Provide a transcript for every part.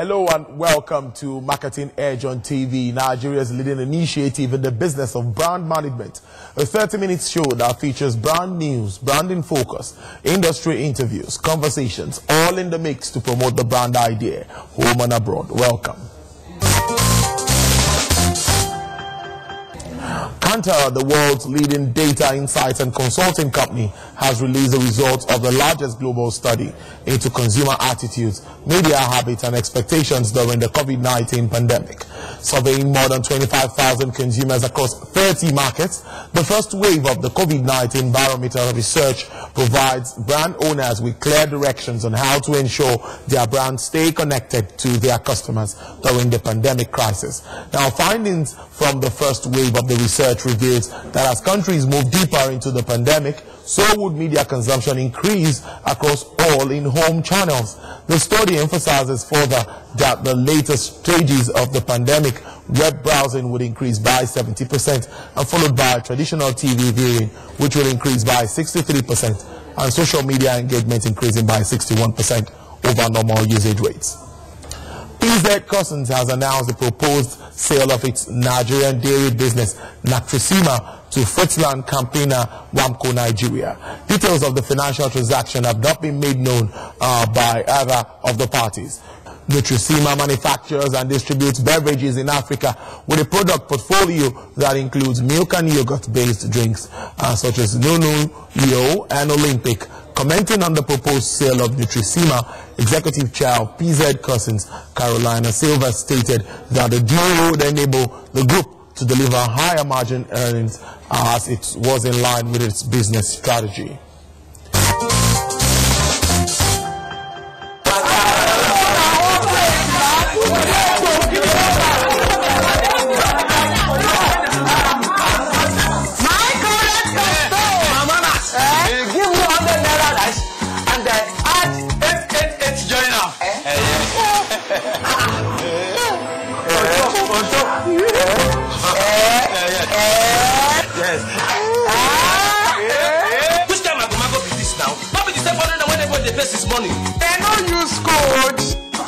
Hello and welcome to Marketing Edge on TV, Nigeria's leading initiative in the business of brand management. A 30-minute show that features brand news, branding focus, industry interviews, conversations, all in the mix to promote the brand idea, home and abroad. Welcome. Kantar, the world's leading data insights and consulting company, has released the results of the largest global study into consumer attitudes, media habits and expectations during the COVID-19 pandemic. Surveying more than 25,000 consumers across 30 markets, the first wave of the COVID-19 barometer research provides brand owners with clear directions on how to ensure their brands stay connected to their customers during the pandemic crisis. Now, findings from the first wave of the research reveals that as countries move deeper into the pandemic, so would media consumption increase across all in-home channels. The study emphasizes further that the latest stages of the pandemic, web browsing would increase by 70% and followed by traditional TV viewing, which will increase by 63%, and social media engagement increasing by 61% over normal usage rates. Cusson has announced the proposed sale of its Nigerian dairy business, NUTRICIMA, to FrieslandCampania, Wamco, Nigeria. Details of the financial transaction have not been made known by either of the parties. NUTRICIMA manufactures and distributes beverages in Africa with a product portfolio that includes milk and yogurt-based drinks such as Nunu, Yo, and Olympic. Commenting on the proposed sale of NUTRICIMA, Executive Chair of PZ Cusson, Carolina Silva, stated that the deal would enable the group to deliver higher margin earnings as it was in line with its business strategy. Which time I go be this now? What be the same one when they face this money? They don't use code.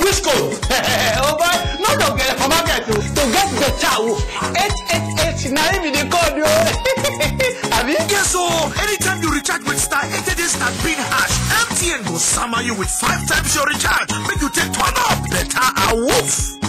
Which code? Oh boy, no don't get it from market to get the chow. 888 now even the code. I mean, yes, so anytime you recharge with star 88 star pin hash, MTN will summer you with 5 times your recharge. Make you take turn up better a woof.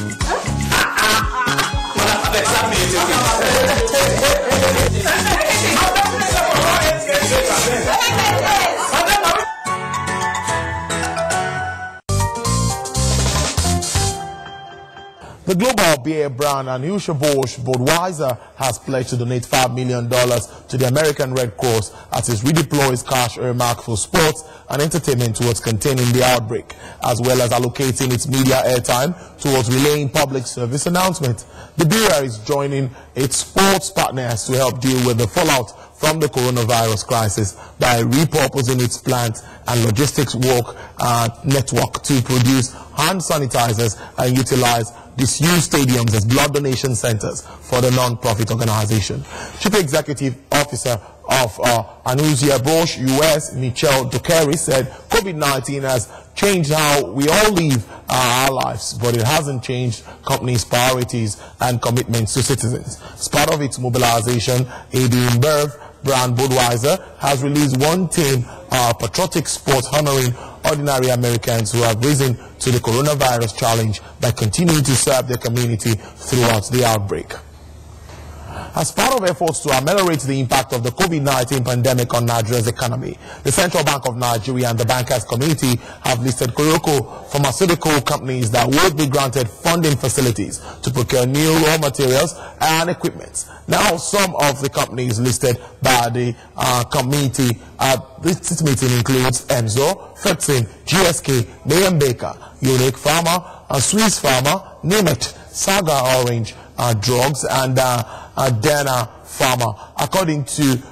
The global beer brand Anheuser-Busch BUDWEISER has pledged to donate $5 million to the American Red Cross as it redeploys cash earmarked for sports and entertainment towards containing the outbreak, as well as allocating its media airtime towards relaying public service announcements. The beer is joining its sports partners to help deal with the fallout from the coronavirus crisis by repurposing its plant and logistics network to produce hand sanitizers and utilize disused stadiums as blood donation centers for the non-profit organization. Chief Executive Officer of Anheuser-Busch US, Michelle Dockery, said COVID-19 has changed how we all live our lives, but it hasn't changed companies' priorities and commitments to citizens. As part of its mobilization, InBev brand Budweiser has released one team patriotic sport honoring ordinary Americans who have risen to the coronavirus challenge by continuing to serve their community throughout the outbreak. As part of efforts to ameliorate the impact of the COVID-19 pandemic on Nigeria's economy, the Central Bank of Nigeria and the bankers community have listed Koroko pharmaceutical companies that would be granted funding facilities to procure new raw materials and equipment. Now, some of the companies listed by the committee at this meeting includes EMAZOR, FrieslandCampania, GSK, MayBaker, Unilever, SWIPHA, Name-It, Saga Orange, Drugs, and Dana Pharma. According to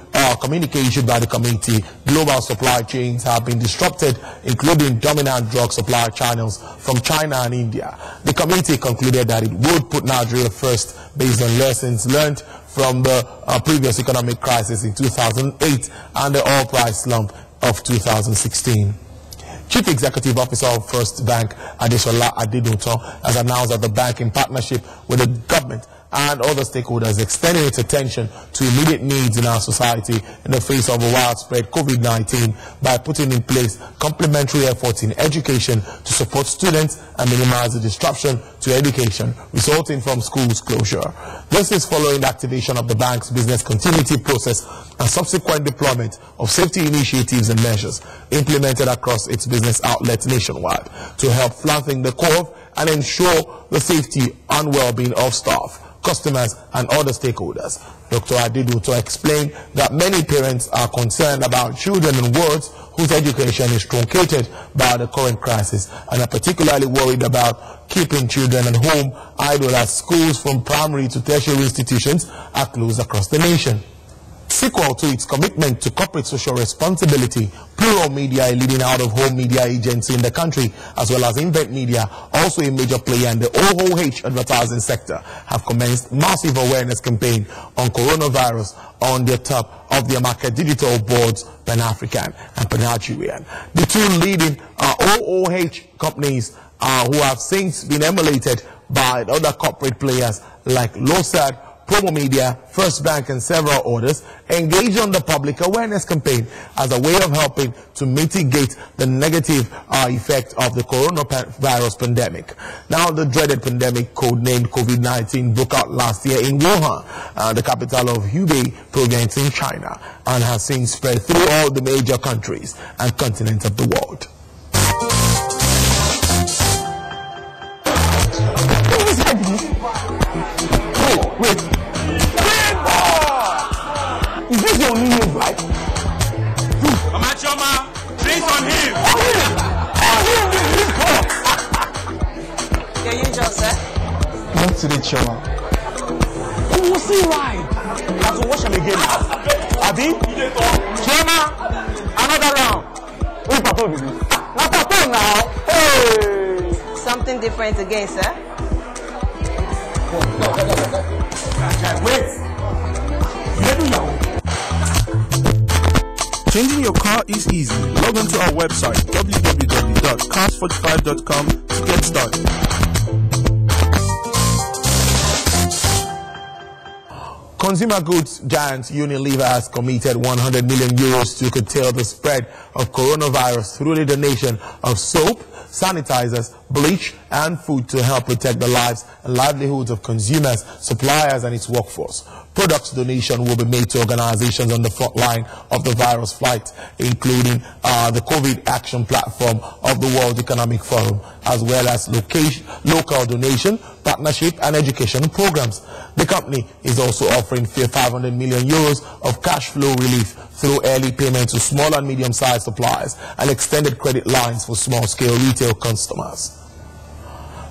communication by the committee, global supply chains have been disrupted, including dominant drug supply channels from China and India. The committee concluded that it would put Nigeria first based on lessons learned from the previous economic crisis in 2008 and the oil price slump of 2016. Chief Executive Officer of First Bank, Adesola Adedoto, has announced that the bank, in partnership with the government and other stakeholders, extending its attention to immediate needs in our society in the face of a widespread COVID-19 by putting in place complementary efforts in education to support students and minimize the disruption to education resulting from schools closure. This is following the activation of the bank's business continuity process and subsequent deployment of safety initiatives and measures implemented across its business outlets nationwide to help flatten the curve and ensure the safety and well-being of staff, customers and other stakeholders. Dr. Adedoto explained that many parents are concerned about children and wards whose education is truncated by the current crisis and are particularly worried about keeping children at home idle as schools from primary to tertiary institutions are closed across the nation. Sequel to its commitment to corporate social responsibility, Plural Media, a leading out-of-home media agency in the country, as well as InBev Media, also a major player in the OOH advertising sector, have commenced massive awareness campaign on coronavirus on the top of their market digital boards, Pan-African and Pan-Nigerian. The two leading OOH companies who have since been emulated by other corporate players like Losad, Promo Media, First Bank and several others, engaged on the public awareness campaign as a way of helping to mitigate the negative effect of the coronavirus pandemic. Now, the dreaded pandemic, codenamed COVID-19, broke out last year in Wuhan, the capital of Hubei province in China, and has since spread through all the major countries and continents of the world. Wait. Is this your new name, right? Come on, Choma. Drinks on him. Your usual, sir. Not today, Choma. You will see why. I have to wash him again. Abi? Choma, another round. Wait, Papa, not Papa now. Hey. Something different again, sir. Wait. Changing your car is easy. Log on to our website www.cars45.com to get started. Consumer goods giant Unilever has committed 100 million euros to curtail the spread of coronavirus through the donation of soap, sanitizers, bleach, and food to help protect the lives and livelihoods of consumers, suppliers, and its workforce. Products donation will be made to organizations on the front line of the virus fight, including the COVID Action Platform of the World Economic Forum, as well as local donation, partnership, and education programs. The company is also offering 500 million euros of cash flow relief through early payment to small and medium-sized suppliers and extended credit lines for small-scale retail customers.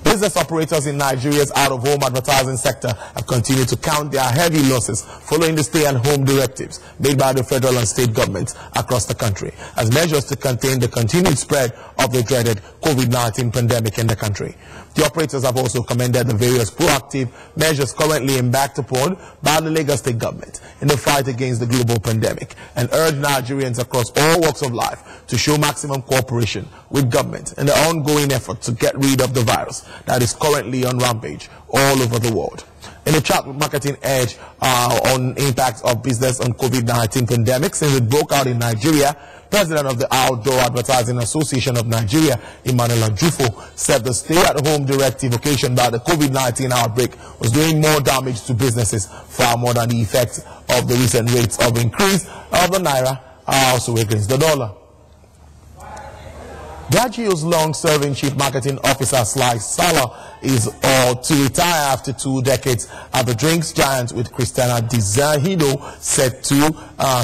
Business operators in Nigeria's out-of-home advertising sector have continued to count their heavy losses following the stay-at-home directives made by the federal and state governments across the country as measures to contain the continued spread of the dreaded COVID-19 pandemic in the country. The operators have also commended the various proactive measures currently embarked upon by the Lagos state government in the fight against the global pandemic and urged Nigerians across all walks of life to show maximum cooperation with government in the ongoing effort to get rid of the virus that is currently on rampage all over the world. In a chat with Marketing Edge on impact of business on COVID-19 pandemic since it broke out in Nigeria, President of the Outdoor Advertising Association of Nigeria, Emmanuel Jufo, said the stay-at-home directive occasioned by the COVID-19 outbreak was doing more damage to businesses far more than the effects of the recent rates of increase of the naira also against the dollar. DIAGEO's long-serving Chief Marketing Officer, Salah, is to retire after 2 decades at the drinks giant, with Christiana Dizahido set to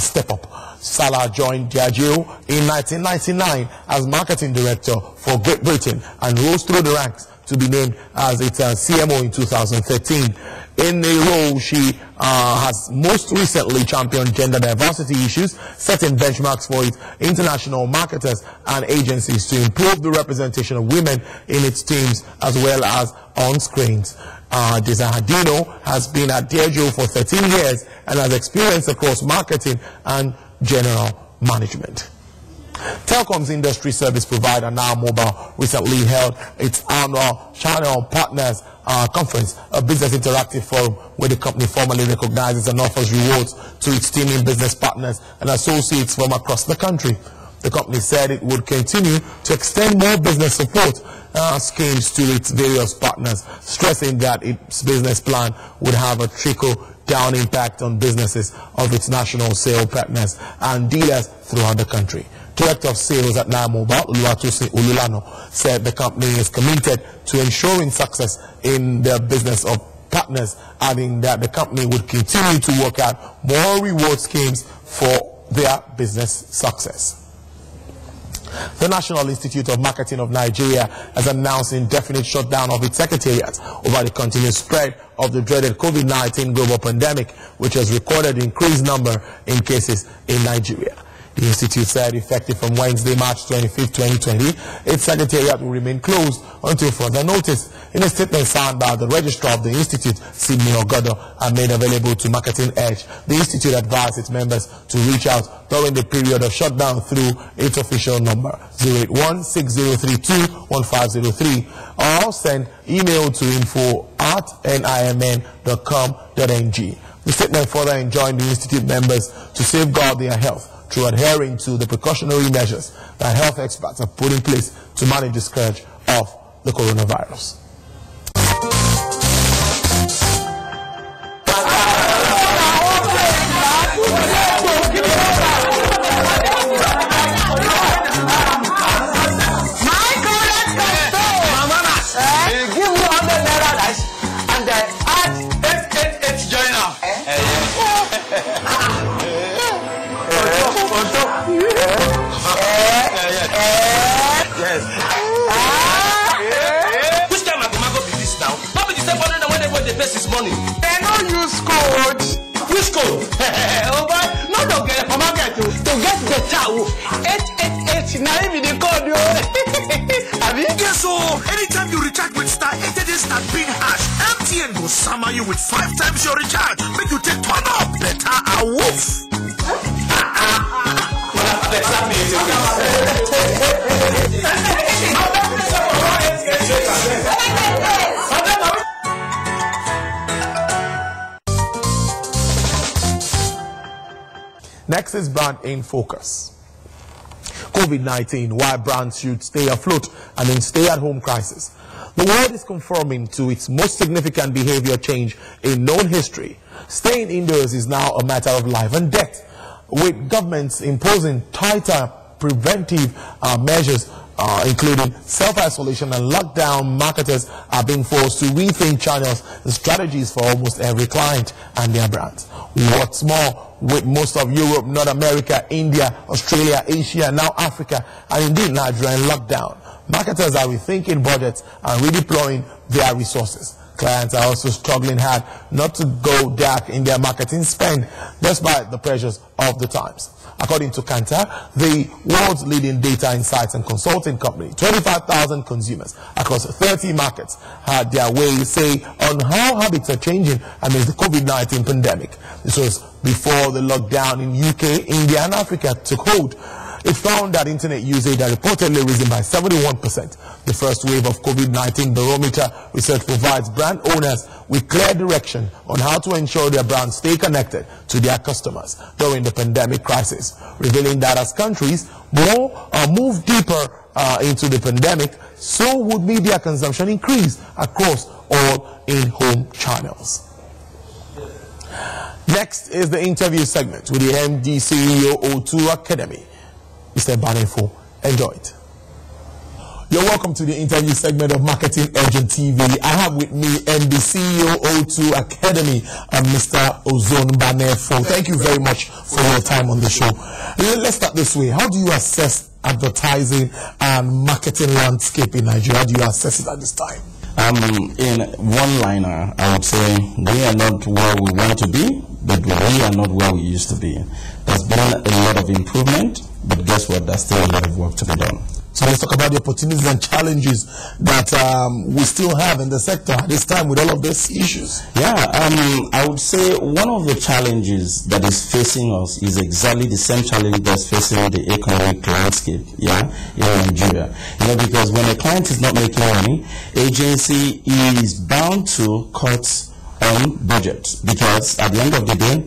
step up. Salah joined DIAGEO in 1999 as Marketing Director for Great Britain and rose through the ranks to be named as its CMO in 2013. In a role she has most recently championed gender diversity issues, setting benchmarks for its international marketers and agencies to improve the representation of women in its teams as well as on screens. Desahadino has been at DIAGEO for 13 years and has experience across marketing and general management. Telecoms industry service provider Now Mobile recently held its annual Channel Partners Conference, a business interactive forum where the company formally recognizes and offers rewards to its teaming business partners and associates from across the country. The company said it would continue to extend more business support schemes to its various partners, stressing that its business plan would have a trickle-down impact on businesses of its national sale partners and dealers throughout the country. Director of Sales at Now Mobile, Oluwatosin Olulano, said the company is committed to ensuring success in the business of partners, adding that the company would continue to work out more reward schemes for their business success. The National Institute of Marketing of Nigeria has announced indefinite shutdown of its secretariat over the continued spread of the dreaded COVID-19 global pandemic, which has recorded increased number in cases in Nigeria. The institute said effective from Wednesday, March 25, 2020, its secretariat will remain closed until further notice. In a statement signed by the registrar of the institute, Sydney Gov't, and made available to Marketing Edge, the institute advised its members to reach out during the period of shutdown through its official number 081-6032-1503 or send email to info@nimn.com.ng. The statement further enjoined the institute members to safeguard their health through adhering to the precautionary measures that health experts have put in place to manage the scourge of the coronavirus. Give me 100 naira rice and then add 8 joiner. Yes. Which time I go be this now? Not be the same one when they pay this money. They no use code. Which code? Oh boy, no don't get from market to get better. 888 now even the code yo. Yes, so anytime you recharge with star 88 star pin hash, MTN will summer you with 5 times your recharge. Make you take turn up better a woof. Next is Brand in Focus. COVID-19, why brands should stay afloat and in stay-at-home crisis. The world is conforming to its most significant behavior change in known history. Staying indoors is now a matter of life and death, with governments imposing tighter preventive measures, including self-isolation and lockdown. Marketers are being forced to rethink channels and strategies for almost every client and their brands. What's more, with most of Europe, North America, India, Australia, Asia, now Africa, and indeed Nigeria in lockdown, marketers are rethinking budgets and redeploying their resources. Clients are also struggling hard not to go dark in their marketing spend, despite the pressures of the times. According to Kantar, the world's leading data insights and consulting company, 25,000 consumers across 30 markets had their way say on how habits are changing amidst the COVID-19 pandemic. This was before the lockdown in UK, India, and Africa took hold. It found that internet usage had reportedly risen by 71%. The first wave of COVID-19 barometer research provides brand owners with clear direction on how to ensure their brands stay connected to their customers during the pandemic crisis, revealing that as countries move deeper into the pandemic, so would media consumption increase across all in-home channels. Next is the interview segment with the MD CEO O2 Academy. Mr. Banefo, enjoy it. You're welcome to the interview segment of Marketing Agent TV. I have with me MD CEO O2 Academy and Mr. Ozone Banefo. Thank you very much for your time on the show. Let's start this way. How do you assess advertising and marketing landscape in Nigeria? How do you assess it at this time? In one liner, I would say we are not where we want to be, but we are not where we used to be. There's been a lot of improvement, but guess what? There's still a lot of work to be done. So let's talk about the opportunities and challenges that we still have in the sector at this time with all of these issues. Yeah, I would say one of the challenges that is facing us is exactly the same challenge that's facing the economic landscape, yeah, in Nigeria. You know, because when a client is not making money, agency is bound to cut on budget, because at the end of the day,